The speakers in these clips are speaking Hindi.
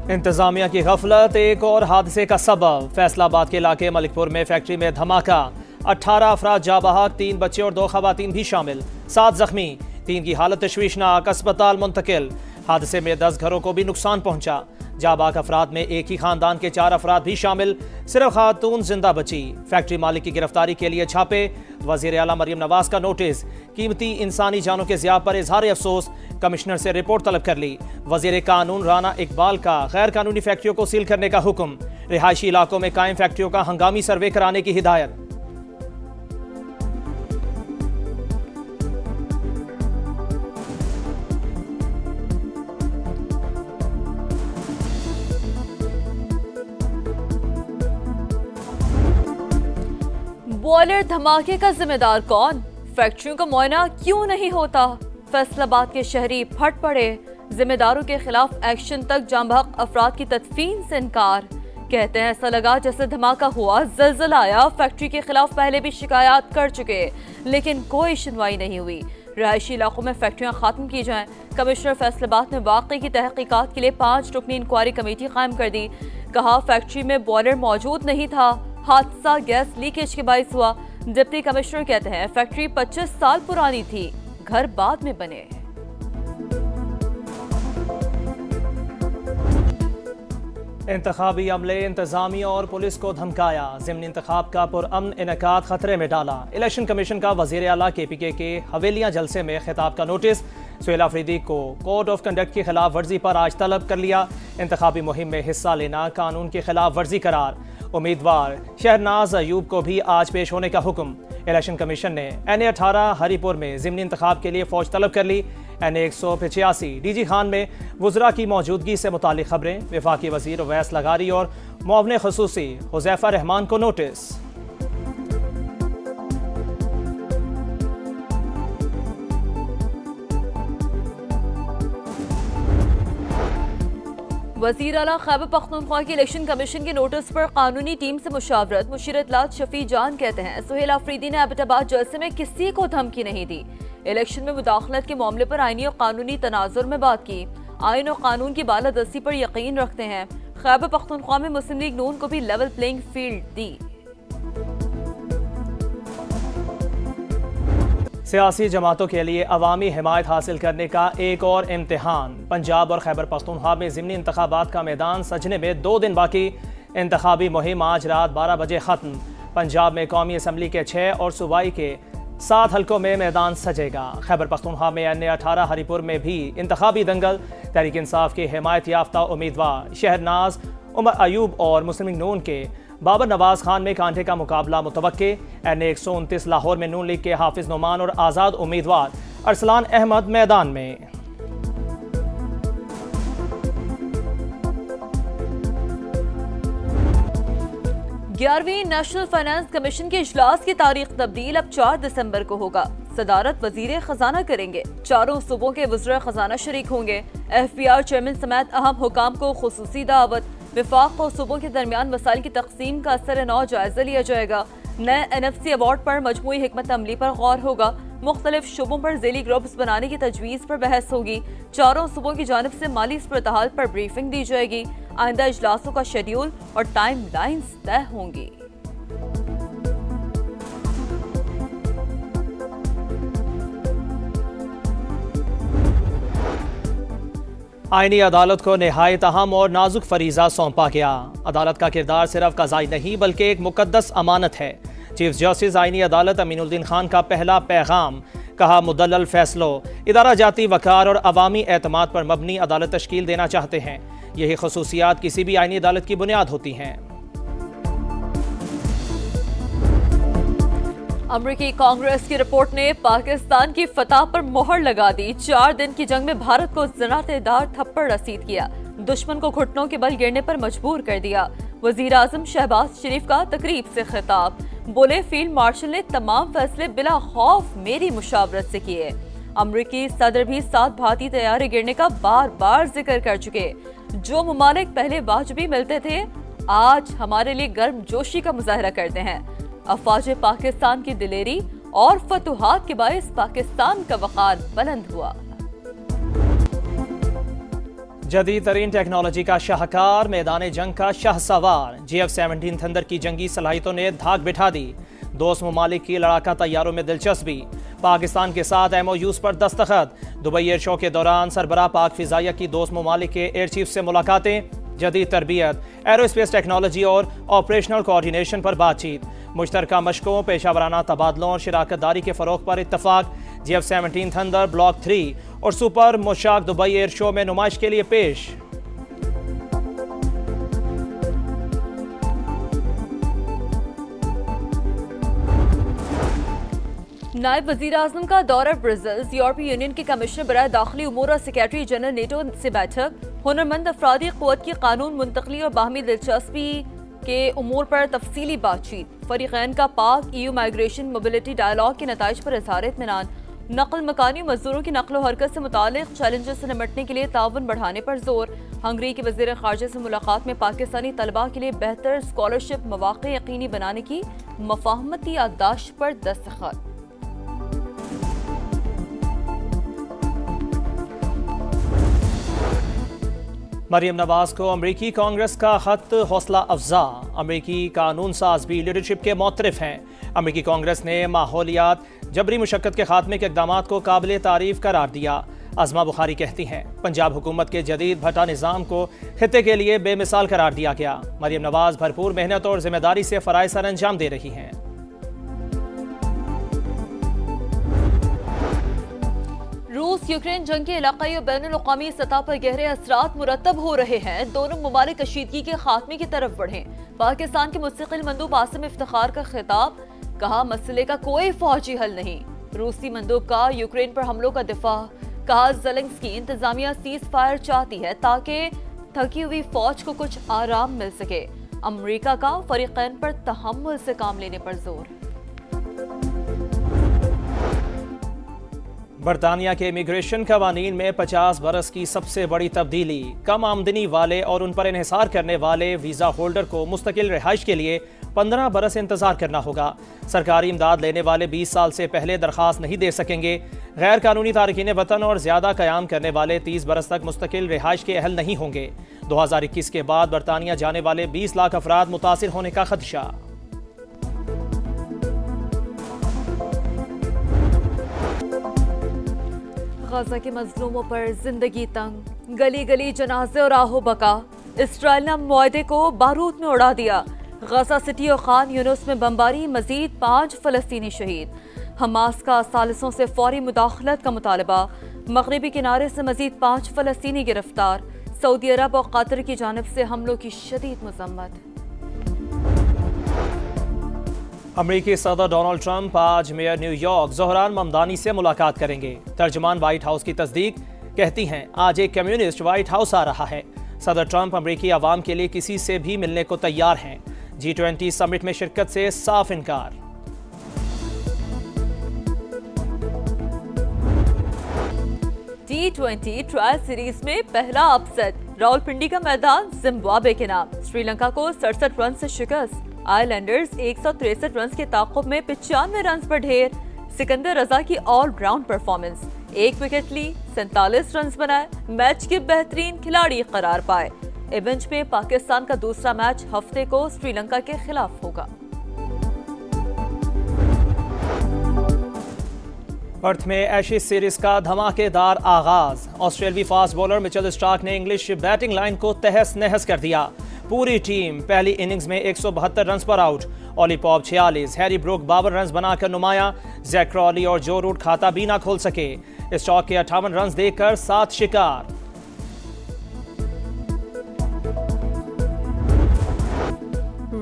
इंतजामिया की गफलत एक और हादसे का सबब। फैसलाबाद के इलाके मलिकपुर में फैक्ट्री में धमाका, 18 अफराद जाँ बहक, 3 बच्चे और 2 खवातीन भी शामिल, 7 जख्मी, 3 की हालत तशवीशनाक, अस्पताल मुंतकिल। हादसे में 10 घरों को भी नुकसान पहुंचा। जाँ बहक अफराद में एक ही खानदान के 4 अफराद भी शामिल, सिर्फ खातून जिंदा बची। फैक्ट्री मालिक की गिरफ्तारी के लिए छापे। वजीर आला मरियम नवाज का नोटिस, कीमती इंसानी जानों के ज़िया पर इजहार अफसोस, कमिश्नर से रिपोर्ट तलब कर ली। वजीर कानून राना इकबाल का गैर कानूनी फैक्ट्रियों को सील करने का हुक्म, रिहायशी इलाकों में कायम फैक्ट्रियों का हंगामी सर्वे कराने की हिदायत। बॉयलर धमाके का जिम्मेदार कौन? फैक्ट्रियों का मुआयना क्यों नहीं होता? फैसलाबाद के शहरी फट पड़े। जिम्मेदारों के खिलाफ एक्शन तक जाँ बहक अफराद की तदफीन से इनकार। कहते हैं ऐसा लगा जैसे धमाका हुआ, ज़लज़ला आया। फैक्ट्री के खिलाफ पहले भी शिकायत कर चुके, लेकिन कोई सुनवाई नहीं हुई। रिहायशी इलाकों में फैक्ट्रियां खत्म की जाएं। कमिश्नर फैसलाबाद ने वाकई की तहकीकात के लिए 5 रुकनी इंक्वायरी कमेटी कायम कर दी। कहा फैक्ट्री में बॉयलर मौजूद नहीं था, हादसा गैस लीकेज के बाइस हुआ। डिप्टी कमिश्नर कहते हैं फैक्ट्री 25 साल पुरानी थी, घर बाद में बने। इंतखाबी अमले, इंतजामिया और पुलिस को धमकाया, ज़िमनी इंतखाब का पुरअमन इनेकाद खतरे में डाला। इलेक्शन कमीशन का वजीर आला KPK के हवेलियां जलसे में खिताब का नोटिस। सुहेल अफरीदी को कोड ऑफ कंडक्ट की खिलाफ वर्जी पर आज तलब कर लिया। इंतखाबी मुहिम में हिस्सा लेना कानून की खिलाफ वर्जी करार। उम्मीदवार शहरनाज अयूब को भी आज पेश होने का हुक्म। इलेक्शन कमीशन ने NA-18 हरीपुर में ज़िमनी इंतखाब के लिए फौज तलब कर ली। NA-185 DG खान में वज़रा की मौजूदगी से मुतालिक खबरें। वफाकी वज़ीर उवैस लगारी और मुआवने ख़ुसूसी हुज़ैफ़ा रहमान को नोटिस। वज़ीर आला खैबर पख्तूनख्वा की इलेक्शन कमीशन के नोटिस पर कानूनी टीम से मुशावरत। मुशीर इत्तलात शफी जान कहते हैं सुहेल अफरीदी ने एबटाबाद जलसे में किसी को धमकी नहीं दी। इलेक्शन में मुदाखलत के मामले पर आईनी और कानूनी तनाजुर में बात की। आइन और कानून की बालादस्ती पर यकीन रखते हैं। खैबर पख्तूनख्वा में मुस्लिम लीग नून को भी लेवल प्लेइंग फील्ड दी। सियासी जमातों के लिए अवामी हिमायत हासिल करने का एक और इम्तिहान। पंजाब और खैबर पख्तूनख्वा में ज़िमनी इंतखाबात का मैदान सजने में 2 दिन बाकी। इंतखाबी मुहिम आज रात 12 बजे ख़त्म। पंजाब में कौमी असम्बली के 6 और सूबाई के 7 हल्कों में मैदान सजेगा। खैबर पख्तूनख्वा में NA-18 हरीपुर में भी इंतखाबी दंगल। तहरीक इंसाफ के हिमायत याफ्ता उम्मीदवार शहरनाज अयूब और मुस्लिम लीग नून के बाबर नवाज खान में कांटे का मुकाबला मुतवक्के। NA-129 लाहौर में नून लीग के हाफिज नुमान और आज़ाद उम्मीदवार अरसलान अहमद मैदान में। ग्यारहवीं नेशनल फाइनेंस कमीशन के इजलास की तारीख तब्दील अब 4 दिसंबर को होगा। सदारत वजीर खजाना करेंगे। 4 सूबों के वज़ीर खजाना शरीक होंगे। FBR चेयरमैन समेत अहम हुकाम को खुसूसी दावत। विफाक और सूबों के दरमियान मसाइल की तकसीम का असर नौ जायजा लिया जाएगा। नए NFC अवार्ड पर मजमूई हिकमत अमली पर गौर होगा। मुख्तलिफ शुबों पर ज़ेली ग्रुप्स बनाने की तजवीज़ पर बहस होगी। 4 सूबों की जानिब से माली सूरत-ए-हाल पर ब्रीफिंग दी जाएगी। आइंदा इजलासों का शेड्यूल और टाइम लाइन्स तय होंगी। आईनी अदालत को नहायत अहम और नाजुक फरीजा सौंपा गया। अदालत का किरदार सिर्फ कज़ाई नहीं बल्कि एक मुकद्दस अमानत है। चीफ जस्टिस आईनी अदालत अमीनुद्दीन खान का पहला पैगाम। कहा मुदल्लल फैसलों, इदारा जाती वकार और अवामी एतमाद पर मबनी अदालत तश्कील देना चाहते हैं। यही खसूसियात किसी भी आईनी अदालत की बुनियाद होती हैं। अमरीकी कांग्रेस की रिपोर्ट ने पाकिस्तान की फतह पर मोहर लगा दी। 4 दिन की जंग में भारत को ज़नातेदार थप्पड़ रसीद किया। दुश्मन को घुटनों के बल गिरने पर मजबूर कर दिया। वज़ीर आज़म शहबाज शरीफ का तकरीब से खिताब। बोले फील्ड मार्शल ने तमाम फैसले बिला खौफ मेरी मुशावरत से किए। अमरीकी सदर भी 7 भारतीय तैयारे गिरने का बार बार जिक्र कर चुके। जो ममालिक पहले वाजबी मिलते थे आज हमारे लिए गर्म जोशी का मुजाहरा करते हैं। अफवाज पाकिस्तान की दिलेरी और फतुहात के बायस पाकिस्तान का वक़ार बुलंद हुआ। जदीद तरीन टेक्नोलॉजी का शाहकार, मैदान जंग का शाहसवार, JF-17 थंडर की जंगी सलाहियतों ने धाक बिठा दी। दोस्त ममालिक की लड़ाका तैयारों में दिलचस्पी, पाकिस्तान के साथ MOUs पर दस्तखत। दुबई एयर शो के दौरान सरबराह पाक फिजाइया की दोस्त ममालिक के एयर चीफ से मुलाकातें। जदीद तरबियत, एरोस्पेस टेक्नोलॉजी और ऑपरेशनल कोऑर्डिनेशन पर बातचीत। मुश्तरका मशकों, पेशावराना तबादलों और शराकतदारी के फ़रोग पर इत्तफाक। JF-17 थंडर ब्लॉक 3 और सुपर मोशाक दुबई एयर शो में नुमाइश के लिए पेश। नायब वजीर आजम का दौरा ब्रसेल्स, यूरोपीय यूनियन के कमिश्नर बराए दाखिली उमूर और सेक्रेटरी जनरल नेटो से बैठक। हुनरमंद अफरादी क़ुव्वत की कानून मुंतकली और बाहमी दिलचस्पी के उमूर पर तफसीली बातचीत। फरीक़ैन का पाक EU माइग्रेशन मोबिलिटी डायलॉग के नताइज पर इज़हार इत्मीनान। नकल मकानी मजदूरों की नकलो हरकत से मुतालिक चैलेंजेस से निपटने के लिए ताउन बढ़ाने पर जोर। हंगरी के वज़ीर ख़ारजा से मुलाकात में पाकिस्तानी तलबा के लिए बेहतर स्कॉलरशिप मौक़े यकीनी बनाने की मफाहमती याददाश्त पर दस्तखत। मरियम नवाज को अमरीकी कांग्रेस का खत हौसला अफजा। अमरीकी कानून साज भी लीडरशिप के मौतरफ हैं। अमरीकी कांग्रेस ने माहौलियात, जबरी मुशक्कत के खात्मे के इक़दामात को काबिल तारीफ करार दिया। अज़मा बुखारी कहती हैं, पंजाब हुकूमत के जदीद भट्टा निज़ाम को खित्ते के लिए बेमिसाल करार दिया गया। मरियम नवाज भरपूर मेहनत और जिम्मेदारी से फ़राइज़ सर अंजाम दे रही हैं। रूस यूक्रेन जंग के इलाक़ाई और बैनुल-अक़वामी सतह पर गहरे असरात मुरतब हो रहे हैं। दोनों ममालिक कशीदगी के खात्मे की तरफ बढ़े। पाकिस्तान के मुस्तकिल मंदूब आसिम इफ्तिखार का खिताब, कहा मसले का कोई फौजी हल नहीं। रूसी मंदूब का यूक्रेन पर हमलों का दिफा, कहा ज़ेलेंस्की इंतजामिया सीज फायर चाहती है ताकि थकी हुई फौज को कुछ आराम मिल सके। अमरीका का फरीक़ैन पर तहम्मुल से काम लेने पर जोर। बरतानिया के इमिग्रेशन कवानीन में 50 बरस की सबसे बड़ी तब्दीली। कम आमदनी वाले और उन पर इन्हिसार करने वाले वीज़ा होल्डर को मुस्तकिल रिहाइश के लिए 15 बरस इंतजार करना होगा। सरकारी इमदाद लेने वाले 20 साल से पहले दरख्वास्त नहीं दे सकेंगे। गैर कानूनी तारकीन वतन और ज़्यादा क़याम करने वाले 30 बरस तक मुस्तकिल रिहाइश के अहल नहीं होंगे। 2021 के बाद बरतानिया जाने वाले 20 लाख अफराद मुतासिर होने का खदशा। गाजा के मजलूमों पर जिंदगी तंग, गली गली जनाजे और आहो बका। इसराइल ने मुआहदे को बारूद में उड़ा दिया। गाजा सिटी और खान यूनुस में बमबारी, मजीद 5 फ़लस्तीनी शहीद। हमास का सालिसों से फौरी मुदाखलत का मुतालबा। मगरबी किनारे से मजीद 5 फ़लस्तीनी गिरफ्तार। सऊदी अरब और कतर की जानिब से हमलों की शदीद मज़म्मत। अमरीकी सदर डोनाल्ड ट्रंप आज मेयर न्यूयॉर्क ज़ोहरान ममदानी से मुलाकात करेंगे। तर्जुमान व्हाइट हाउस की तस्दीक, कहती हैं आज एक कम्युनिस्ट व्हाइट हाउस आ रहा है। सदर ट्रंप अमरीकी आवाम के लिए किसी से भी मिलने को तैयार हैं। G20 समिट में शिरकत से साफ इनकार। T20 ट्रायल सीरीज में पहला अपसेट, रावलपिंडी का मैदान जिम्बाब्वे के नाम। श्रीलंका को 67 रन से शिकस्त। आइलैंडर्स 163 रन के ताक़ुब में 95 रन पर ढेर। सिकंदर रजा की ऑलराउंड परफॉर्मेंस, 1 विकेट ली, 47 रन बनाए, मैच के बेहतरीन खिलाड़ी करार पाए। इवेंट में पाकिस्तान का दूसरा मैच हफ्ते को श्रीलंका के खिलाफ होगा। पर्थ में एशेज सीरीज का धमाकेदार आगाज। ऑस्ट्रेलियाई फास्ट बॉलर मिचेल स्टार्क ने इंग्लिश बैटिंग लाइन को तहस नहस कर दिया। पूरी टीम पहली इनिंग्स में 172 रन पर out. Ollie Pope 46, Harry Brook 52 run बनाकर नुमाया। जैक क्रॉली और जो रूट खाता भी ना खोल सके। स्टॉक के 58 रन देकर 7 शिकार।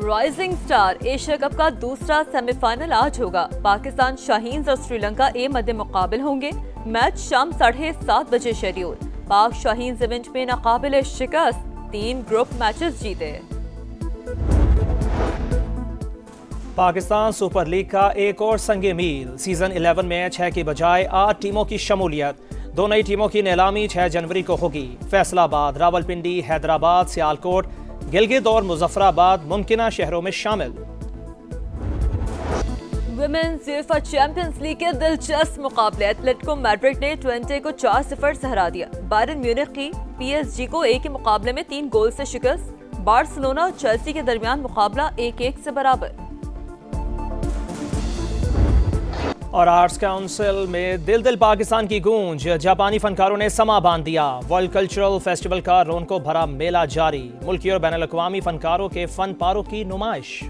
राइजिंग स्टार एशिया कप का दूसरा सेमीफाइनल आज होगा। पाकिस्तान शाहीन्स और श्रीलंका ए मध्य मुकाबिल होंगे। मैच शाम 7:30 बजे शेड्यूल। पाक शाहीन्स इवेंट में नाकाबिल शिकस्त 3 ग्रुप मैचेस जीते। पाकिस्तान सुपर लीग का एक और संगे मील। सीजन 11 में 6 की बजाय 8 टीमों की शमूलियत। 2 नई टीमों की नीलामी 6 जनवरी को होगी। फैसलाबाद, रावलपिंडी, हैदराबाद, सियालकोट, गिलगित और मुजफ्फराबाद मुमकिना शहरों में शामिल। वुमेन्स यूएफए चैंपियंस लीग के दिलचस्प मुकाबले। एटलेटिको मैड्रिड ने 20 को 4-0 से हरा दिया। बायरन म्यूनिख की पीएसजी को एक ही मुकाबले में 3 गोल से शिकस्त। बार्सिलोना और चेल्सी के दरमियान मुकाबला 1-1 से बराबर। और आर्ट्स काउंसिल में दिल दिल पाकिस्तान की गूंज। जापानी फनकारों ने समा बांध दिया। वर्ल्ड कल्चरल फेस्टिवल का रौनको भरा मेला जारी। मुल्की और बैनुल अक़वामी फनकारों के फन पारों की नुमाइश।